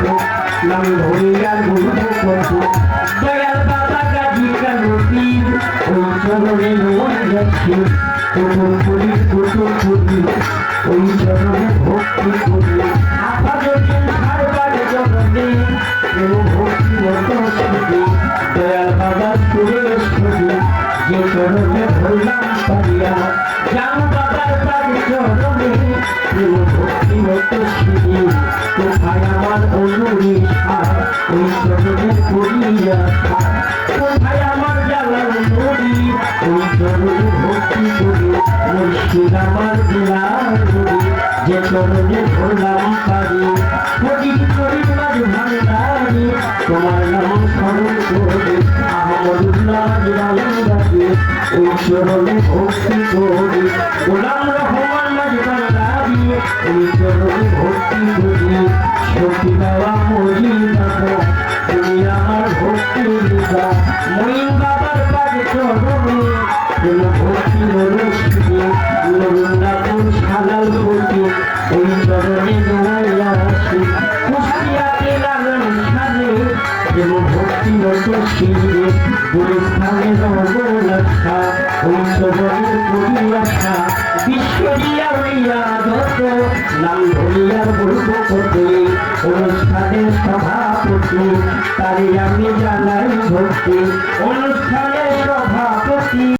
কত নাম ধরে আর বলবো কত দয়াল বাবা গাজী কানু পীর ওই চরণে নয় যাচ্ছি কুতুব করি ওই চরণে ভক্তি করি আপাতত সারবার জগতে কেউ ভক্তি মতো শুধু দয়াল বাবা সুরেশ ছবি যে চরণে ধরলাম পারিয়া জান বাবার বাড়ি চরণে কেউ ভক্তি মতো শুধু কোথায় আমার অনুরিষা ওই চরণে করিয়া কোথায় আমার জ্বালার নদী ওই চরণে ভক্তি করি মুর্শিদ আমার দিলার নদী যে চরণে ধরলাম পারি ফকির করি মাঝ ভান্ডারি তোমার নাম স্মরণ করে আহমদুল্লাহ জিলানি ওই চরণে ভক্তি করি গোলাম রহমান মাঝ ভান্ডারি ওই চরণে ভক্তি করি সখী বাবা মরি বাবা তুমি আমার ভক্তি দিবা মহিন বাবার কাছে চরণে কোনো ভক্তি অনুষ্ঠিত নরুন্দাপুর সালাল ভক্তি ওই চরণে দৌড়াইয়া আসি কুষ্টিয়াতে লালন সাজে যেন ভক্তি মতো শিরে গুলিস্থানে রঘুনাথা ওই চরণে করি আশা বিশ্বরিয়া হইয়া যত নাম ধরিয়া বলবো কত অনুষ্ঠানের সভাপতি তারে আমি জানাই ভক্তি অনুষ্ঠানের সভাপতি।